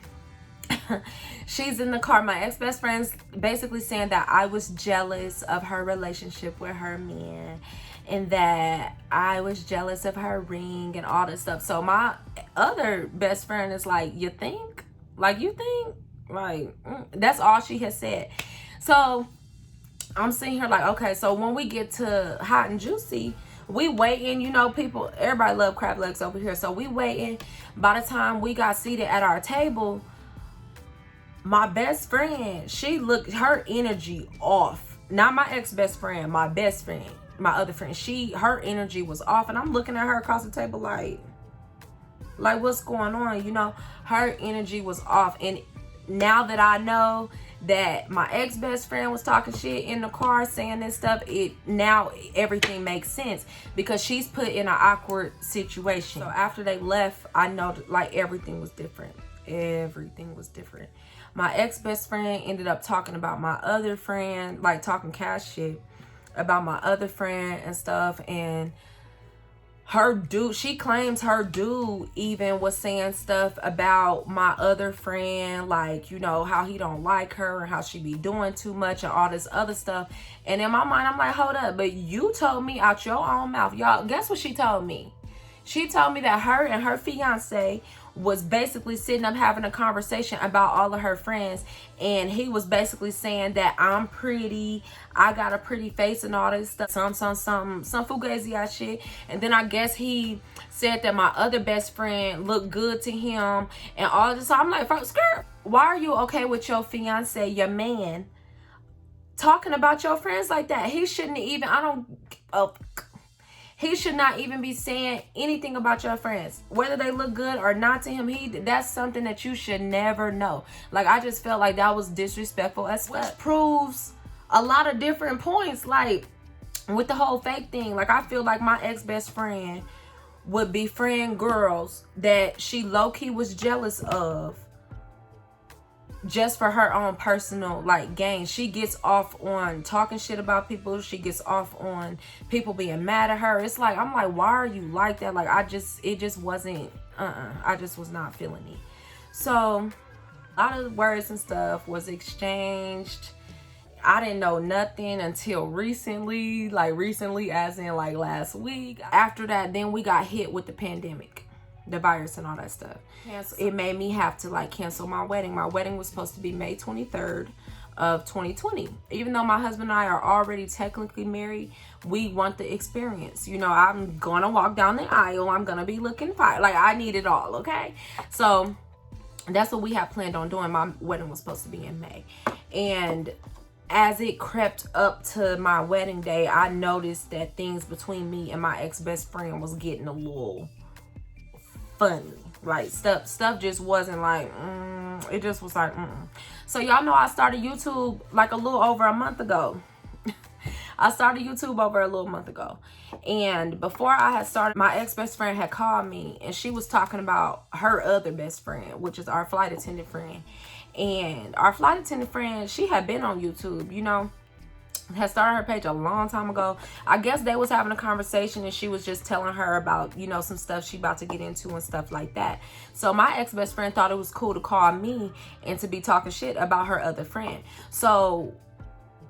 she's in the car, my ex-best friend's basically saying that I was jealous of her relationship with her man, and that I was jealous of her ring and all this stuff. So my other best friend is like, you think? Like, you think? Like, that's all she has said. So I'm sitting here like, okay, so when we get to Hot and Juicy, we waiting. You know, people, everybody love crab legs over here, so we waiting. By the time we got seated at our table, my best friend, she looked, her energy off. Not my ex-best friend, my best friend, my other friend, her energy was off. And I'm looking at her across the table like what's going on? You know, her energy was off. And now that I know that my ex-best friend was talking shit in the car, saying this stuff, now everything makes sense, because she's put in an awkward situation. So after they left, I know like everything was different. Everything was different. My ex-best friend ended up talking about my other friend, like talking cash shit about my other friend and stuff. And her dude, she claims her dude even was saying stuff about my other friend, like, you know, how he don't like her and how she be doing too much and all this other stuff. And in my mind, I'm like, hold up, but you told me out your own mouth. Y'all, guess what she told me? She told me that her and her fiance was basically sitting up having a conversation about all of her friends, and he was basically saying that I'm pretty, I got a pretty face and all this stuff, some fugazi ass shit. And then I guess he said that my other best friend looked good to him and all this. So I'm like, skirt, why are you okay with your fiance, your man, talking about your friends like that? He shouldn't even, he should not even be saying anything about your friends, whether they look good or not to him. That's something that you should never know. Like, I just felt like that was disrespectful as well. Which proves a lot of different points, like with the whole fake thing. Like, I feel like my ex-best friend would befriend girls that she low-key was jealous of, just for her own personal like gain. She gets off on talking shit about people. She gets off on people being mad at her. It's like, I'm like, why are you like that? Like, it just wasn't, I just was not feeling it. So a lot of words and stuff was exchanged. I didn't know nothing until recently, as in like last week. After that, then we got hit with the pandemic, the virus and all that stuff. It made me have to like cancel my wedding. My wedding was supposed to be May 23rd of 2020. Even though my husband and I are already technically married, we want the experience. You know, I'm gonna walk down the aisle, I'm gonna be looking fine. Like, I need it all, okay? So that's what we have planned on doing. My wedding was supposed to be in May. And as it crept up to my wedding day, I noticed that things between me and my ex-best friend was getting a little funny. Like, stuff just wasn't like, it just was like, So y'all know I started YouTube like a little over a month ago. I started YouTube over a little month ago. And before I had started, my ex-best friend had called me, and she was talking about her other best friend, which is our flight attendant friend. And our flight attendant friend, she had been on YouTube, you know, had started her page a long time ago. I guess they was having a conversation, and she was just telling her about, you know, some stuff she about to get into and stuff like that. So my ex-best friend thought it was cool to call me and to be talking shit about her other friend. So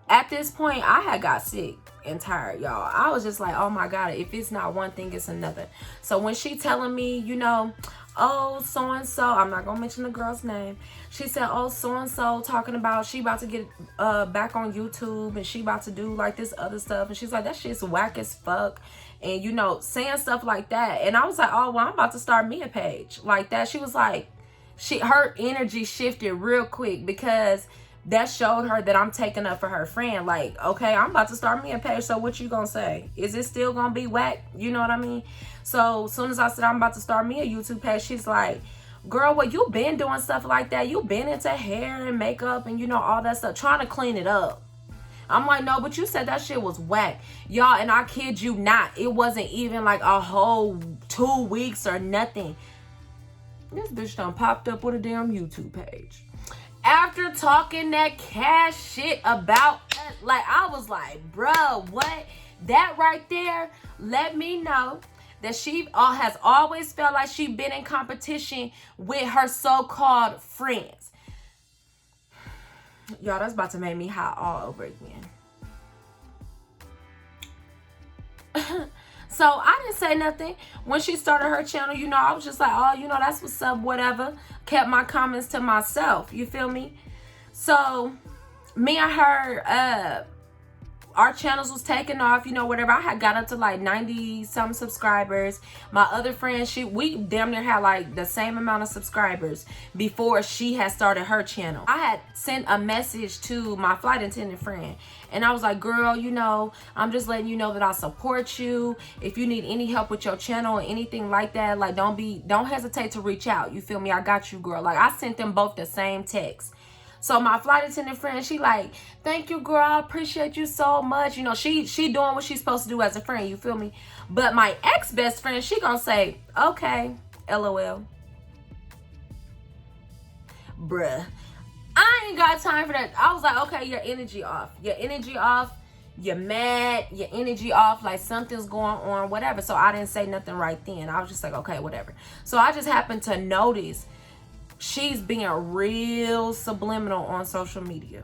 at this point, I had got sick and tired, y'all. I was just like, oh my God, if it's not one thing, it's another. So when she telling me, you know, oh, so-and-so, I'm not gonna mention the girl's name. She said, oh, so-and-so talking about she about to get back on YouTube, and she about to do like this other stuff. And she's like, that shit's whack as fuck. And, you know, saying stuff like that. And I was like, oh, well, I'm about to start me a page like that. She was like, her energy shifted real quick, because that showed her that I'm taking up for her friend. Like, okay, I'm about to start me a page, so what you gonna say? Is it still gonna be whack? You know what I mean? So as soon as I said I'm about to start me a YouTube page, she's like, girl, well, you been doing stuff like that. You been into hair and makeup and, you know, all that stuff, trying to clean it up. I'm like, no, but you said that shit was whack. Y'all, and I kid you not, it wasn't even like a whole 2 weeks or nothing. This bitch done popped up with a damn YouTube page. After talking that cash shit about us, like, I was like, bruh, what? That right there let me know that she has always felt like she been in competition with her so-called friends. Y'all, that's about to make me hot all over again. So I didn't say nothing. When she started her channel, you know, I was just like, oh, you know, that's what's up, whatever. Kept my comments to myself, you feel me? So me and her, our channels was taking off, you know, whatever. I had got up to like 90 some subscribers. My other friend, we damn near had like the same amount of subscribers before she had started her channel. I had sent a message to my flight attendant friend, and I was like, girl, you know, I'm just letting you know that I support you. If you need any help with your channel or anything like that, like, don't hesitate to reach out. You feel me? I got you, girl. Like, I sent them both the same text. So my flight attendant friend, she like, thank you, girl. I appreciate you so much. You know, she doing what she's supposed to do as a friend. You feel me? But my ex-best friend, she gonna say, okay, LOL. Bruh. I ain't got time for that. I was like, okay, your energy off. Your energy off. You're mad. Your energy off. Like, something's going on, whatever. So I didn't say nothing right then. I was just like, okay, whatever. So I just happened to notice she's being real subliminal on social media.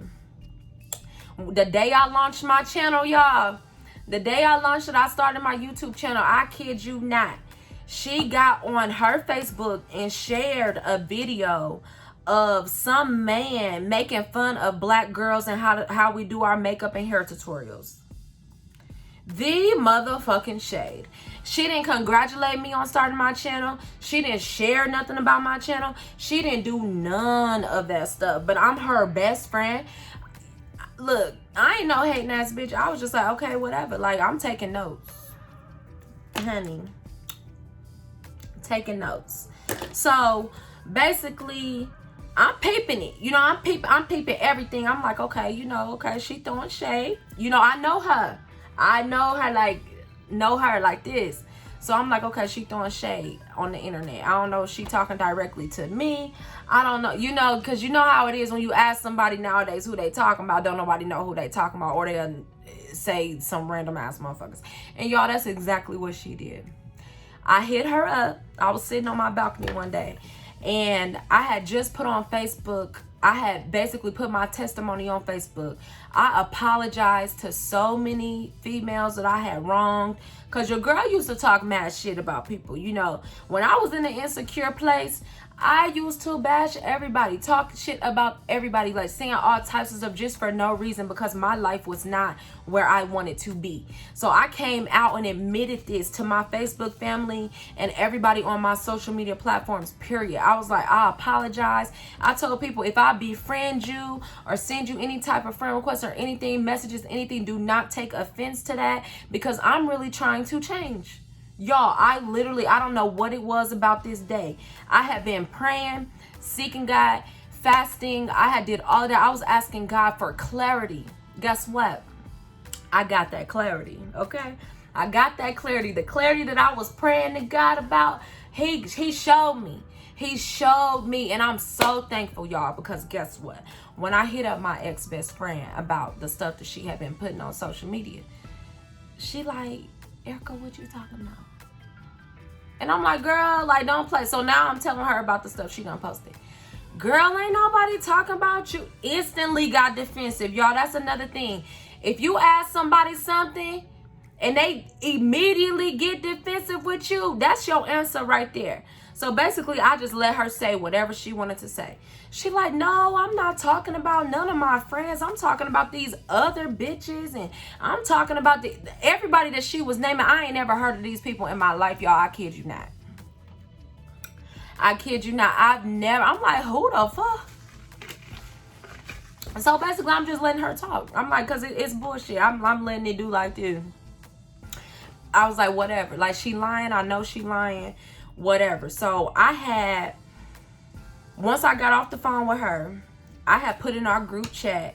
The day I launched my channel, y'all, the day I launched it, I started my YouTube channel, I kid you not, she got on her Facebook and shared a video of some man making fun of black girls and how we do our makeup and hair tutorials. The motherfucking shade. She didn't congratulate me on starting my channel. She didn't share nothing about my channel. She didn't do none of that stuff. But I'm her best friend. Look, I ain't no hating ass bitch. I was just like, okay, whatever. Like, I'm taking notes. Honey. Taking notes. So, basically, I'm peeping it. You know, I'm peeping everything. I'm like, okay, you know, okay, she throwing shade. You know, I know her. I know her like this. So I'm like, okay, she throwing shade on the internet. I don't know if she talking directly to me. I don't know, you know, because you know how it is when you ask somebody nowadays who they talking about, don't nobody know who they talking about, or they'll say some random ass motherfuckers. And y'all, that's exactly what she did. I hit her up. I was sitting on my balcony one day, and I had just put on Facebook, I had basically put my testimony on Facebook. I apologized to so many females that I had wronged, because your girl used to talk mad shit about people. You know, when I was in an insecure place, I used to bash everybody, talk shit about everybody, like saying all types of stuff just for no reason, because my life was not where I wanted to be. So I came out and admitted this to my Facebook family and everybody on my social media platforms, period. I was like, I apologize. I told people, if I befriend you or send you any type of friend request or anything, messages, anything, do not take offense to that, because I'm really trying to change. Y'all, I don't know what it was about this day. I had been praying, seeking God, fasting. I had did all that. I was asking God for clarity. Guess what? I got that clarity, okay? I got that clarity. The clarity that I was praying to God about, he showed me. He showed me, and I'm so thankful, y'all, because guess what? When I hit up my ex-best friend about the stuff that she had been putting on social media, she like, Erica, what you talking about? And I'm like, girl, like, don't play. So now I'm telling her about the stuff she done posted. Girl, ain't nobody talking about you. Instantly got defensive, y'all. That's another thing. If you ask somebody something and they immediately get defensive with you, that's your answer right there. So basically, I just let her say whatever she wanted to say. She like, no, I'm not talking about none of my friends. I'm talking about these other bitches. And I'm talking about everybody that she was naming. I ain't never heard of these people in my life, y'all. I kid you not. I kid you not. I'm like, who the fuck? So basically, I'm just letting her talk. I'm like, because it's bullshit. I'm letting it do like this. I was like, whatever. Like, she lying. I know she lying. Whatever. So once I got off the phone with her, I had put in our group chat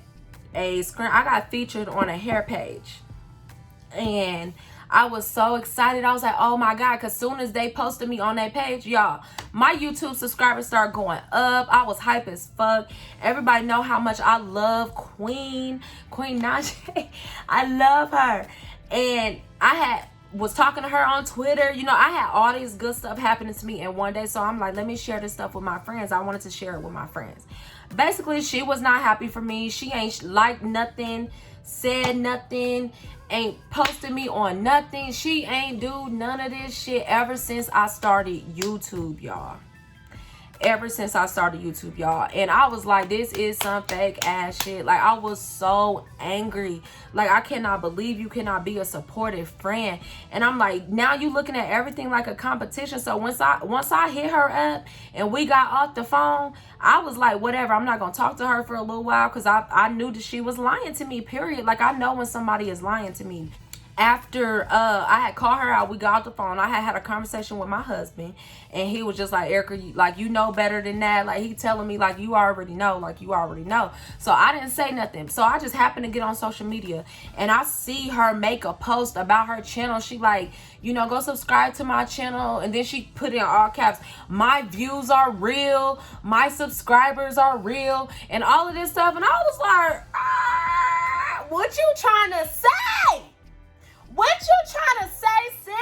a screen. I got featured on a hair page. And I was so excited. I was like, oh my God. Because soon as they posted me on that page, y'all, my YouTube subscribers started going up. I was hype as fuck. Everybody know how much I love Queen Najee. I love her. And I was talking to her on Twitter. You know, I had all this good stuff happening to me in one day. So I'm like, let me share this stuff with my friends. I wanted to share it with my friends. Basically, she was not happy for me. She ain't liked nothing, said nothing, ain't posted me on nothing. She ain't do none of this shit ever since I started YouTube, y'all. Ever since I started YouTube, y'all. And I was like, this is some fake ass shit. Like, I was so angry. Like, I cannot believe you cannot be a supportive friend. And I'm like, now you looking at everything like a competition. So once I hit her up and we got off the phone, I was like, whatever, I'm not gonna talk to her for a little while, because I knew that she was lying to me, period. Like, I know when somebody is lying to me. After I had called her out, we got off the phone. I had a conversation with my husband, and he was just like, Erica, you know better than that. Like, he telling me, like, you already know. So I didn't say nothing. So I just happened to get on social media, and I see her make a post about her channel. She like, you know, go subscribe to my channel. And then she put in all caps, my views are real, my subscribers are real, and all of this stuff. And I was like, what you trying to say? What you trying to say, sis?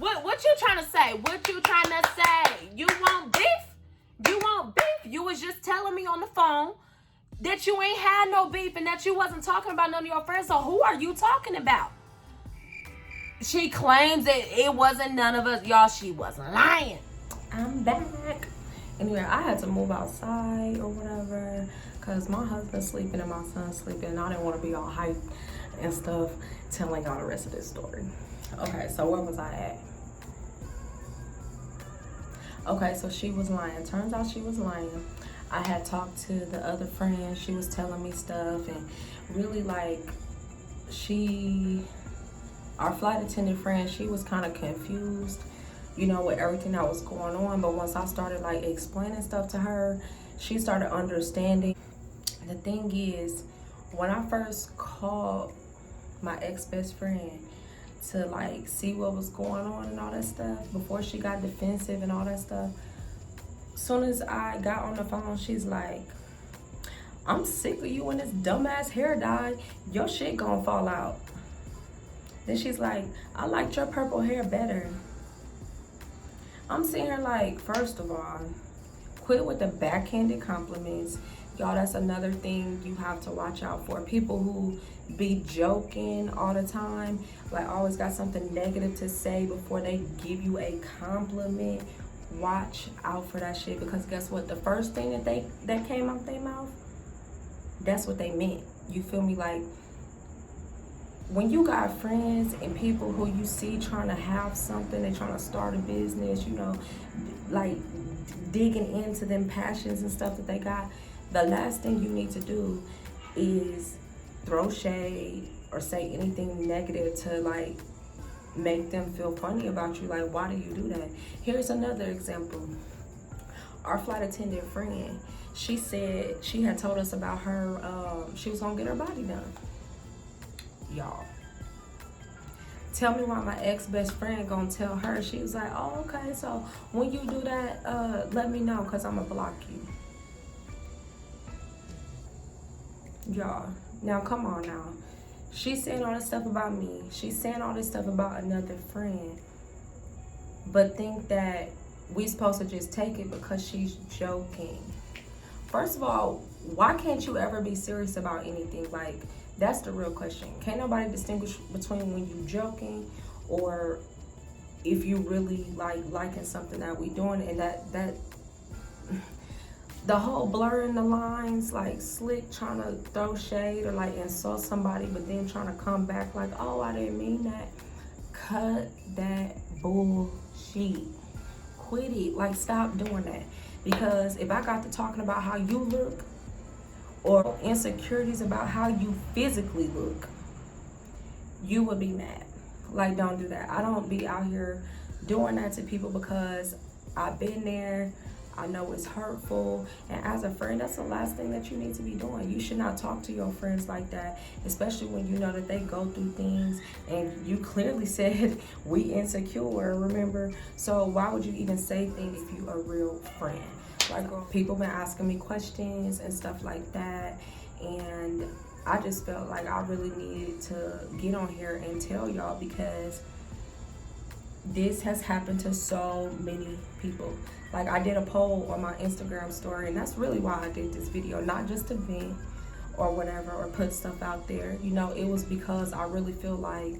What you trying to say? What you trying to say? You want beef? You want beef? You was just telling me on the phone that you ain't had no beef and that you wasn't talking about none of your friends. So who are you talking about? She claims that it wasn't none of us. Y'all, she wasn't lying. I'm back. Anyway, I had to move outside or whatever because my husband's sleeping and my son's sleeping, and I didn't want to be all hyped and stuff telling y'all the rest of this story. Okay, so where was I at? Okay, so she was lying. Turns out she was lying. I had talked to the other friend. She was telling me stuff, and really, like, our flight attendant friend, she was kind of confused, you know, with everything that was going on. But once I started, like, explaining stuff to her, she started understanding. The thing is, when I first called my ex-best friend to, like, see what was going on and all that stuff before she got defensive and all that stuff, as soon as I got on the phone, she's like, I'm sick of you and this dumbass hair dye. Your shit gonna fall out. Then she's like, I liked your purple hair better. I'm sitting here like, first of all, quit with the backhanded compliments. Y'all, that's another thing you have to watch out for. People who be joking all the time, like always got something negative to say before they give you a compliment. watch out for that shit, because guess what? The first thing that came out their mouth, that's what they meant. You feel me? Like, when you got friends and people who you see trying to have something, they trying to start a business, you know, like digging into them passions and stuff that they got, the last thing you need to do is throw shade or say anything negative to like make them feel funny about you. Like, why do you do that? Here's another example. Our flight attendant friend, she said she had told us about her, she was gonna get her body done. Y'all, tell me why my ex-best friend gonna tell her. She was like, oh, okay, so when you do that, let me know, because I'm gonna block you. Y'all, now come on now. She's saying all this stuff about me. She's saying all this stuff about another friend, but think that we supposed to just take it because she's joking. First of all, why can't you ever be serious about anything? Like, that's the real question. Can't nobody distinguish between when you joking or if you really liking something that we doing, and that the whole blurring the lines, like slick trying to throw shade or like insult somebody, but then trying to come back like, oh, I didn't mean that. Cut that bullshit. Quit it. Like, stop doing that. Because if I got to talking about how you look or insecurities about how you physically look, you would be mad. Like, don't do that. I don't be out here doing that to people because I've been there. I know it's hurtful, and as a friend, that's the last thing that you need to be doing. You should not talk to your friends like that, especially when you know that they go through things, and you clearly said we insecure, remember? So why would you even say things if you a real friend? Like, people been asking me questions and stuff like that, and I just felt like I really needed to get on here and tell y'all, because this has happened to so many people. Like, I did a poll on my Instagram story, and that's really why I did this video, not just to vent or whatever or put stuff out there. You know, it was because I really feel like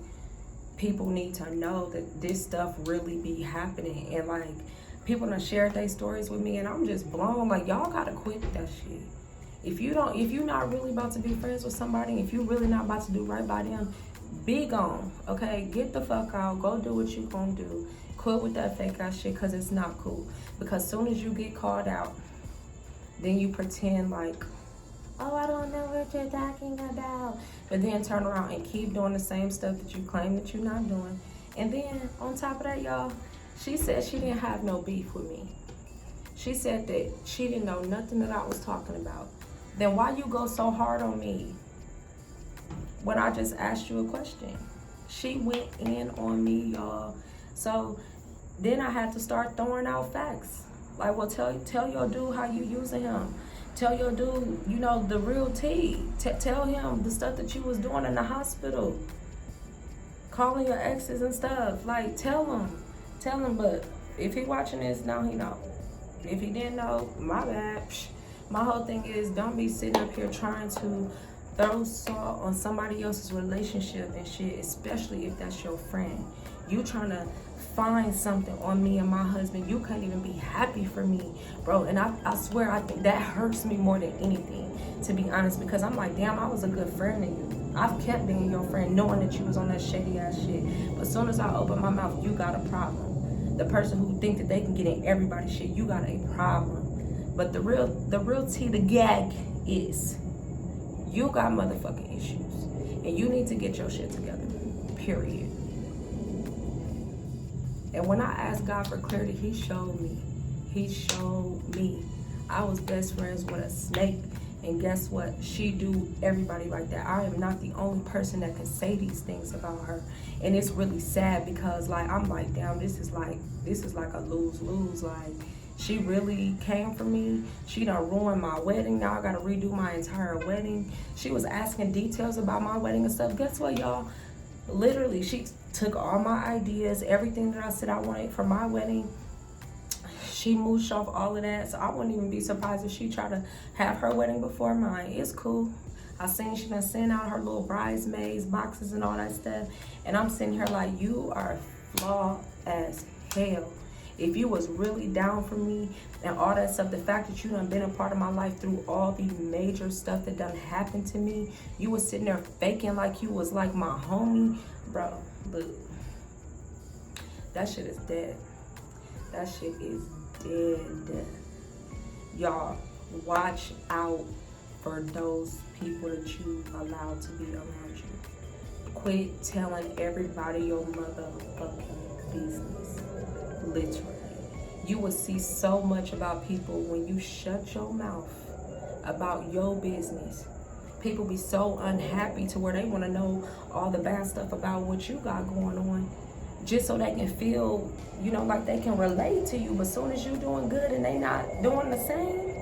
people need to know that this stuff really be happening, and like, people done shared their stories with me, and I'm just blown. Like, y'all gotta quit that shit. If you're not really about to be friends with somebody, if you really not about to do right by them, be gone, okay? Get the fuck out. Go do what you gonna do. Quit with that fake ass shit, because it's not cool. Because soon as you get called out, then you pretend like, oh, I don't know what you're talking about. But then turn around and keep doing the same stuff that you claim that you're not doing. And then on top of that, y'all, she said she didn't have no beef with me. She said that she didn't know nothing that I was talking about. Then why you go so hard on me when I just asked you a question? She went in on me, y'all. So then I had to start throwing out facts. Like, well, tell your dude how you using him. Tell your dude, you know, the real tea. Tell him the stuff that you was doing in the hospital. Calling your exes and stuff. Like, tell him. But if he watching this, now he know. If he didn't know, my bad. Psh. My whole thing is, don't be sitting up here trying to throw salt on somebody else's relationship and shit, especially if that's your friend. You trying to find something on me and my husband. You can't even be happy for me, bro. And I swear, I think that hurts me more than anything, to be honest, because I'm like, damn, I was a good friend to you. I've kept being your friend knowing that you was on that shady ass shit. But as soon as I open my mouth, you got a problem. The person who think that they can get in everybody's shit, you got a problem. But the real tea, the gag is, you got motherfucking issues, and you need to get your shit together, period. And when I asked God for clarity, he showed me. I was best friends with a snake, and guess what? She do everybody like that. I am not the only person that can say these things about her, and it's really sad, because like, I'm like, damn, this is like a lose-lose. Like, she really came for me. She done ruined my wedding. Now I gotta redo my entire wedding. She was asking details about my wedding and stuff. Guess what, y'all? Literally, she took all my ideas, everything that I said I wanted for my wedding. She mooshed off all of that. So I wouldn't even be surprised if she tried to have her wedding before mine. It's cool. I seen she done sent out her little bridesmaids boxes and all that stuff. And I'm sitting here like, you are flawed as hell. If you was really down for me and all that stuff, the fact that you done been a part of my life through all the major stuff that done happened to me, you was sitting there faking like you was like my homie. Bro, look, that shit is dead. That shit is dead. Y'all, watch out for those people that you allow to be around you. Quit telling everybody your motherfucking business. Literally. You will see so much about people when you shut your mouth about your business. People be so unhappy to where they want to know all the bad stuff about what you got going on, just so they can feel, you know, like they can relate to you. But as soon as you doing good and they not doing the same,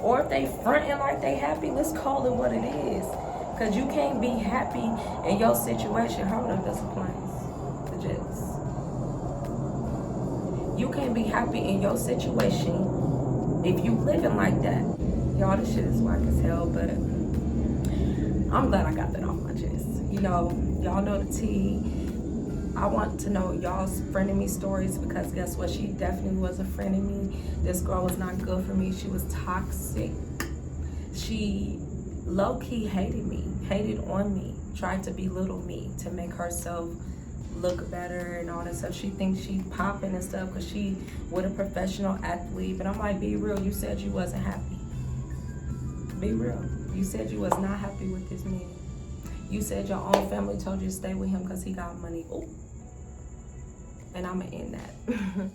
or if they fronting like they happy, let's call it what it is. Because you can't be happy in your situation. Hold up, that's the planes. The jets. You can't be happy in your situation if you living like that. Y'all, this shit is whack as hell, but I'm glad I got that off my chest. You know, y'all know the tea. I want to know y'all's friend of me stories, because guess what? She definitely was a friend of me. This girl was not good for me. She was toxic. She low-key hated me, hated on me, tried to belittle me to make herself look better and all that stuff. She thinks she popping and stuff because she with a professional athlete. But I'm like, be real. You said you wasn't happy. Be real. You said you was not happy with this man. You said your own family told you to stay with him because he got money. Ooh. And I'm going to end that.